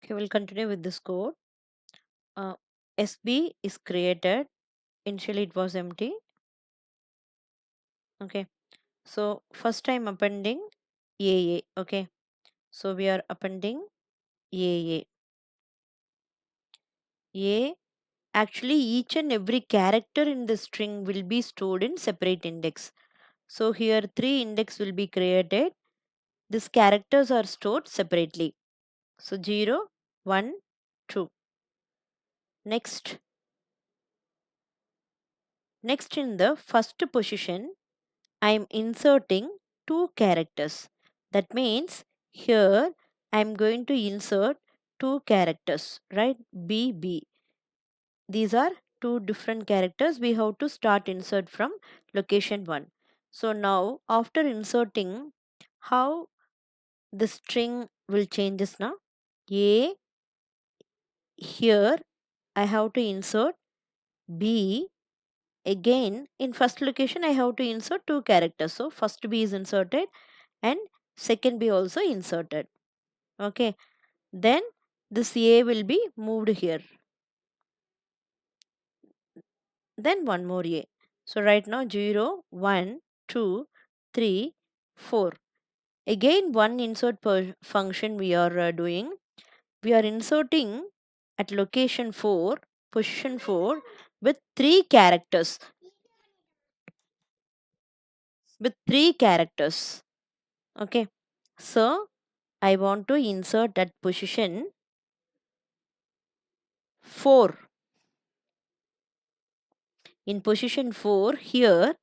Okay, we'll continue with this code. SB is created. Initially it was empty. Okay, so first I'm appending AA. Okay, so we are appending AA. A. Actually, each and every character in the string will be stored in separate index. So here 3 index will be created. These characters are stored separately. So 0, 1, 2. Next in the first position, I am inserting 2 characters. That means here I am going to insert 2 characters, right? BB. These are 2 different characters. We have to start insert from location 1. So now after inserting, how the string will changes now? A, here I have to insert B. Again in first location I have to insert 2 characters. So first B is inserted and second B also inserted. Okay, then this A will be moved here, then one more A. So right now 0, 1, 2, 3, 4. Again one insert per function we are doing. We are inserting at location 4, position 4 with 3 characters. Okay, so I want to insert at position 4. In position 4 here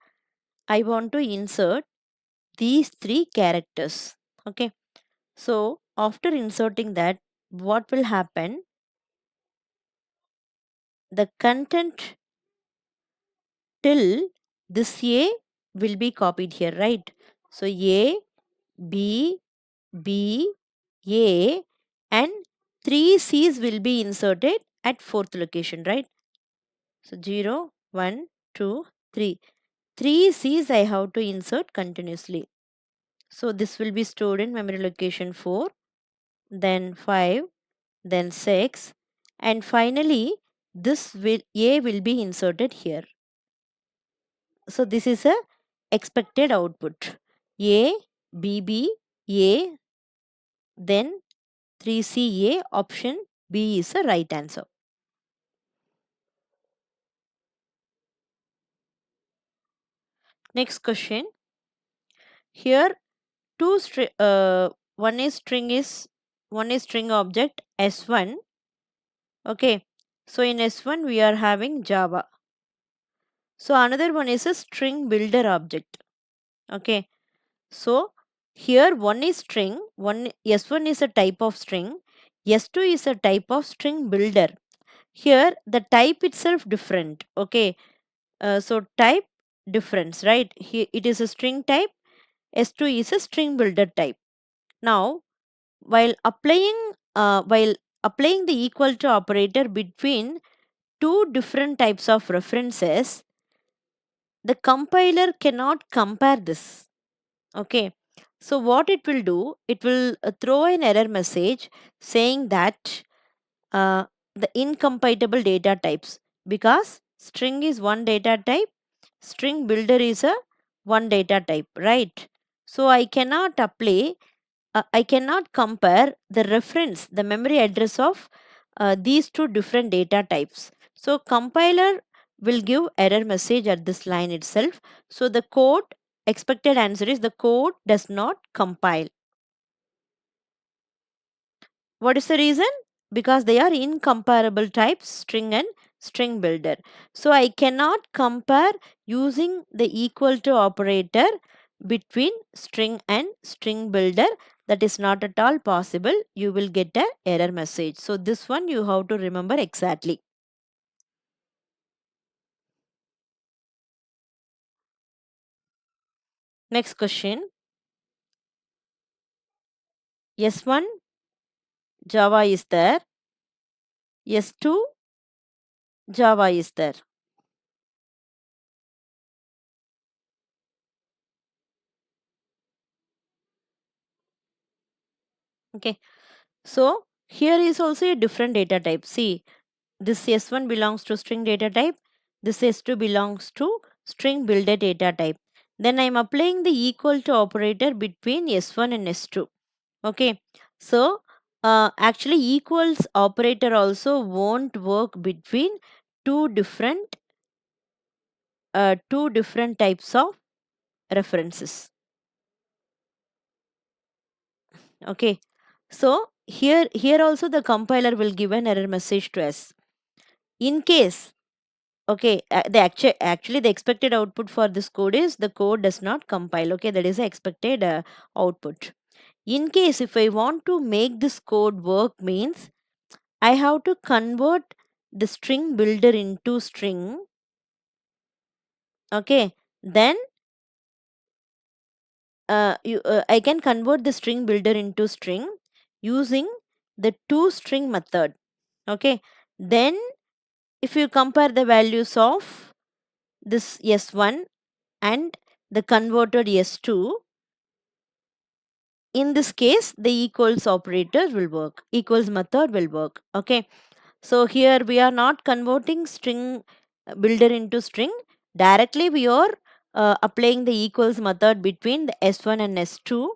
I want to insert these 3 characters. Okay, so after inserting that, what will happen? The content till this A will be copied here, right? So A, B, B, A and 3 C's will be inserted at 4th location, right? So 0, 1, 2, 3. 3 C's I have to insert continuously. So this will be stored in memory location 4, then 5, then 6 and finally this A will be inserted here. So this is a expected output. A, BB, A, then 3CA, option B is the right answer. Next question. Here one is string object S1. Okay, so in S1 we are having Java. So another one is a string builder object. Okay, so here one is string, S1 is a type of string, S2 is a type of string builder. Here the type itself different. Okay, so type difference, right? Here it is a string type, S2 is a string builder type. Now while applying the equal to operator between two different types of references, the compiler cannot compare this. Okay, so what it will do, it will throw an error message saying that uh, the incompatible data types, because string is one data type, string builder is a one data type, right? So I cannot I cannot compare the reference, the memory address of these two different data types. So compiler will give error message at this line itself. So the code, expected answer is the code does not compile. What is the reason? Because they are incomparable types, string and string builder. So I cannot compare using the equal to operator between string and string builder. That is not at all possible. You will get a error message. So this one you have to remember exactly. Next question. S1 Java is there. S2 Java is there. Okay. So Here is also a different data type. See, this S1 belongs to string data type. This S2 belongs to string builder data type. Then I am applying the equal to operator between S1 and S2. Okay. So, actually equals operator also won't work between two different types of references. Okay. So here also the compiler will give an error message to us. In case, okay, actually the expected output for this code is the code does not compile. Okay, that is the expected output. In case if I want to make this code work means I have to convert the string builder into string. Okay, then I can convert the string builder into string using the toString method. Okay, then if you compare the values of this S1 and the converted S2, in this case the equals operator will work, equals method will work. Okay, so here we are not converting string builder into string, directly we are applying the equals method between the S1 and S2.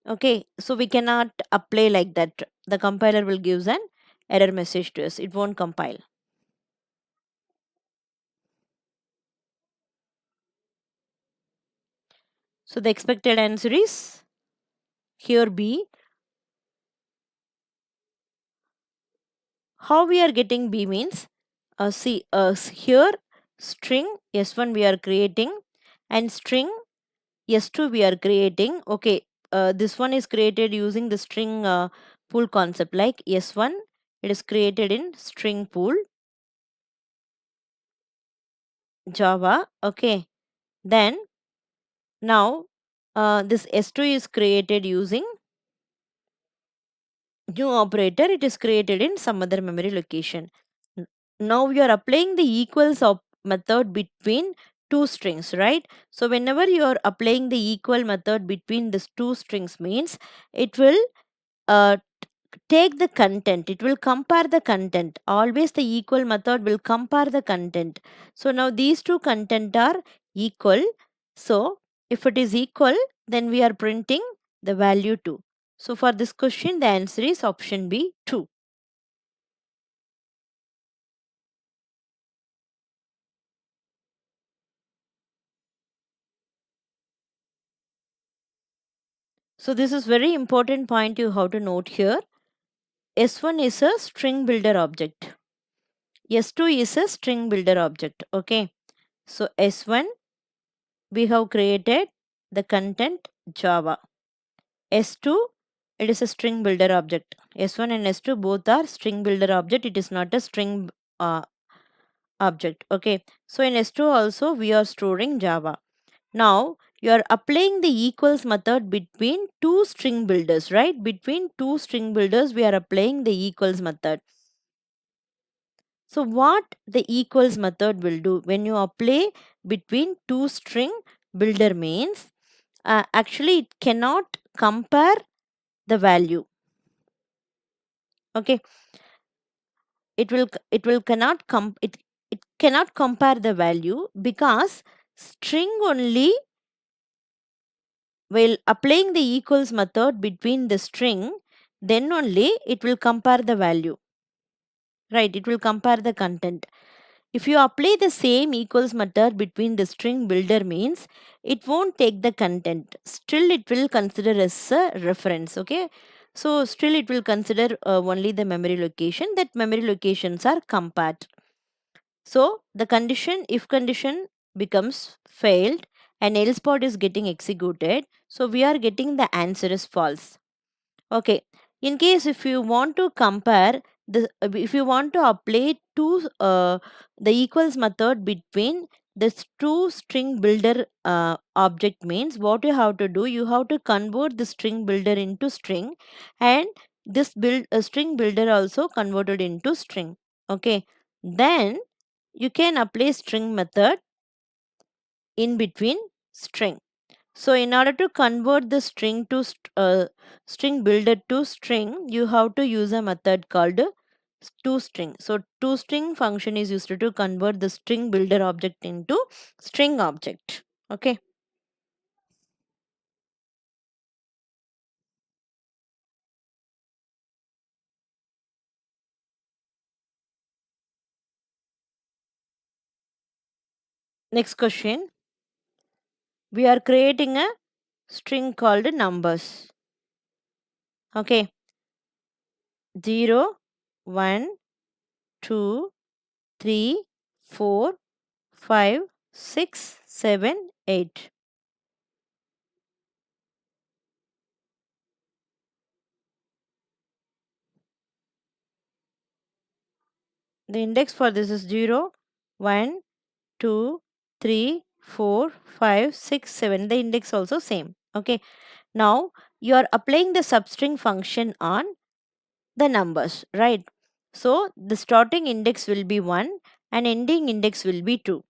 Okay, so we cannot apply like that. The compiler will give an error message to us, it won't compile. So the expected answer is here B. How we are getting B means, see, here string S1 we are creating and string S2 we are creating. Okay, this one is created using the string pool concept, like S1 it is created in string pool Java. Okay, then now this S2 is created using new operator, it is created in some other memory location. Now we are applying the equals of method between two strings, right? So whenever you are applying the equal method between these two strings means it will uh, take the content, it will compare the content. Always the equal method will compare the content. So now these two content are equal. So if it is equal, then we are printing the value 2. So for this question the answer is option B, 2. So this is very important point you have to note here. S1 is a string builder object, S2 is a string builder object. Okay, so S1 we have created the content Java. S2 it is a string builder object. S1 and S2 both are string builder object, it is not a string uh, object. Okay, so in S2 also we are storing Java. Now you are applying the equals method between two string builders, right? Between two string builders we are applying the equals method. So what the equals method will do when you apply between two string builder means, actually it cannot compare the value. Okay, it cannot compare the value because string only, while applying the equals method between the string, then only it will compare the value, right? It will compare the content. If you apply the same equals method between the string builder means it won't take the content, still it will consider as a reference. Okay, so still it will consider only the memory location, that memory locations are compared. So the condition, if condition becomes failed and else part is getting executed, so we are getting the answer is false. Okay, in case if you want to compare the, if you want to apply two the equals method between this two string builder object means, what you have to do, you have to convert the string builder into string and this string builder also converted into string. Okay, then you can apply string method in between string. So in order to convert the string to string builder to string, you have to use a method called toString. So toString function is used to convert the string builder object into string object. Okay. Next question. We are creating a string called numbers. Okay. 0, 1, 2, 3, 4, 5, 6, 7, 8. The index for this is 0, 1, 2, 3, 4, 5, 6, 7. The index also same. Okay. Now you are applying the substring function on the numbers, right? So the starting index will be 1 and ending index will be 2.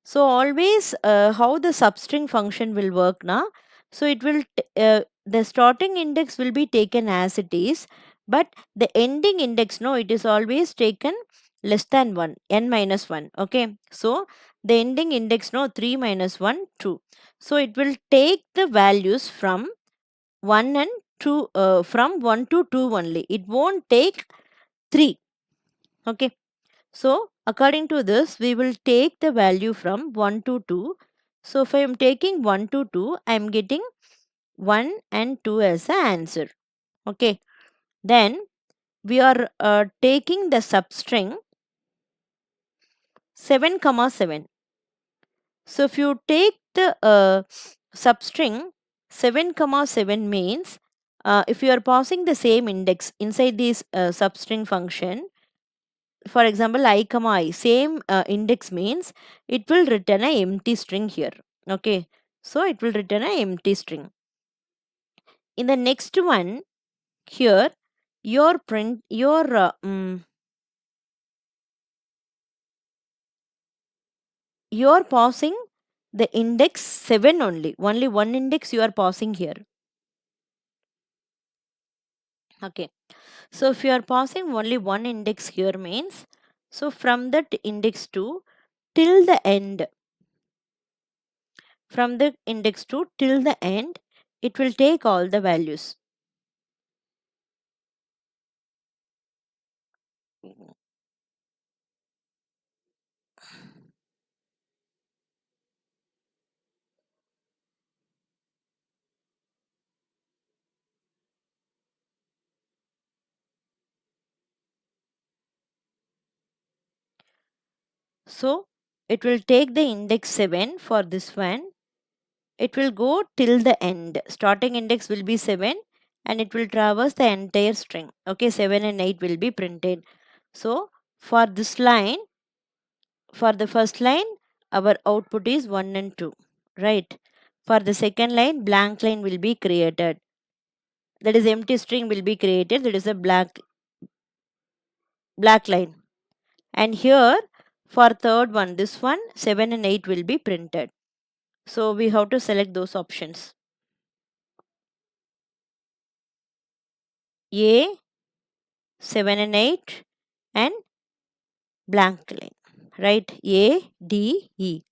So always how the substring function will work now. So it will the starting index will be taken as it is, but the ending index, no, it is always taken less than 1, n minus 1. Okay. So the ending index, no, 3 minus 1, 2. So it will take the values from 1 and 2, from 1 to 2 only. It won't take 3. Okay. So according to this, we will take the value from 1 to 2. So if I am taking 1 to 2, I am getting 1 and 2 as the answer. Okay. Then we are taking the substring 7 comma 7. So if you take the substring 7 comma 7 means if you are passing the same index inside this substring function, for example I comma I, same index means it will return a empty string here. Okay. So it will return a empty string. In the next one here, your print your you're passing the index 7 only one index you are passing here. Okay. So if you are passing only one index here means, so from that index 2 till the end, from the index 2 till the end, it will take all the values. So it will take the index 7 for this one. It will go till the end. Starting index will be 7 and it will traverse the entire string. Okay, 7 and 8 will be printed. So for this line, for the first line, our output is 1 and 2. Right. For the second line, blank line will be created. That is empty string will be created. That is a black line. And here for third one, this one 7 and 8 will be printed. So we have to select those options. A, 7 and 8 and blank line. Right? A, D, E.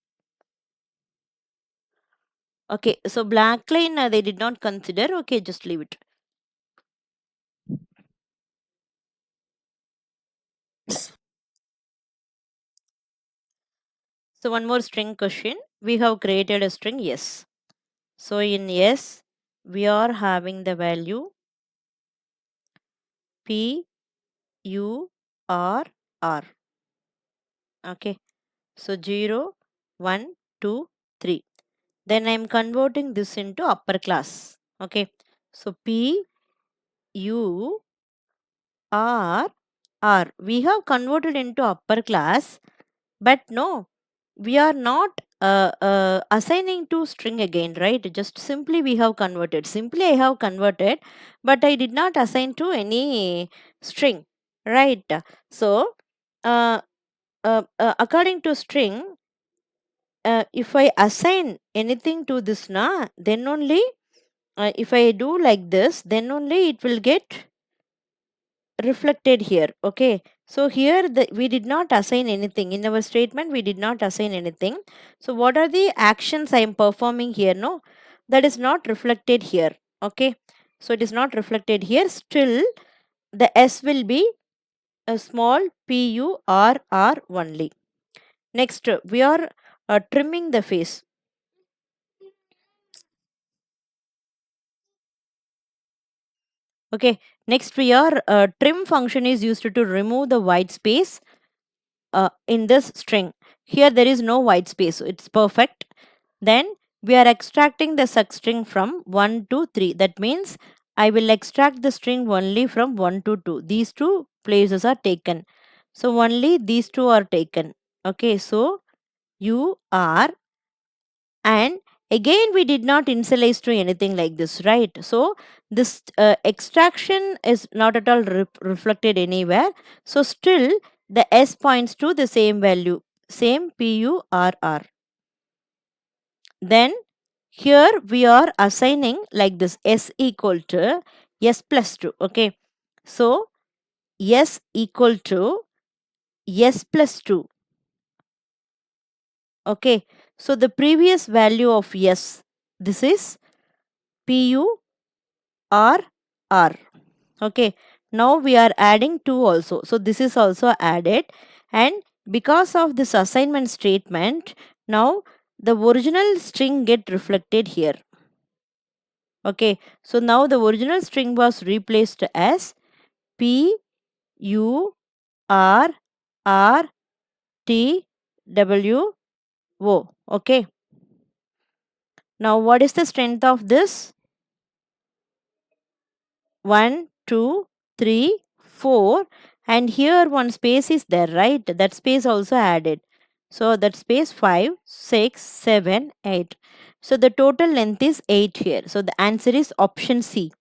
Okay, so blank line they did not consider. Okay, just leave it. So one more string question. We have created a string yes. So in yes, we are having the value P U R R. Okay. So 0, 1, 2, 3. Then I am converting this into upper class. Okay. So P U R R. We have converted into upper class, but no, we are not assigning to string again, right? Just simply we have converted. Simply I have converted, but I did not assign to any string, right? So according to string, if I assign anything to this na, then only if I do like this, then only it will get reflected here. Okay, so here we did not assign anything in our statement. We did not assign anything. So what are the actions I am performing here? No, that is not reflected here. Okay, so it is not reflected here. Still the s will be a small purr only. Next we are trimming the face. Okay, next we are trim function is used to remove the white space in this string. Here there is no white space, so it's perfect. Then we are extracting the substring from 1 to 3. That means I will extract the string only from 1 to 2. These two places are taken. So only these two are taken. Okay, so you are, and again we did not initialize to anything like this, right? So this extraction is not at all reflected anywhere. So still the s points to the same value, same purr. Then here we are assigning like this, s equal to s plus 2. Okay, so s equal to s plus 2. Okay, so the previous value of s, this is purr. Okay, now we are adding 2 also, so this is also added. And because of this assignment statement, now the original string get reflected here. Okay, so now the original string was replaced as p u r r t w o. Okay, now what is the strength of this? 1 2 3 4, and here one space is there, right? That space also added, so that space 5 6 7 8. So the total length is 8 here. So the answer is option C.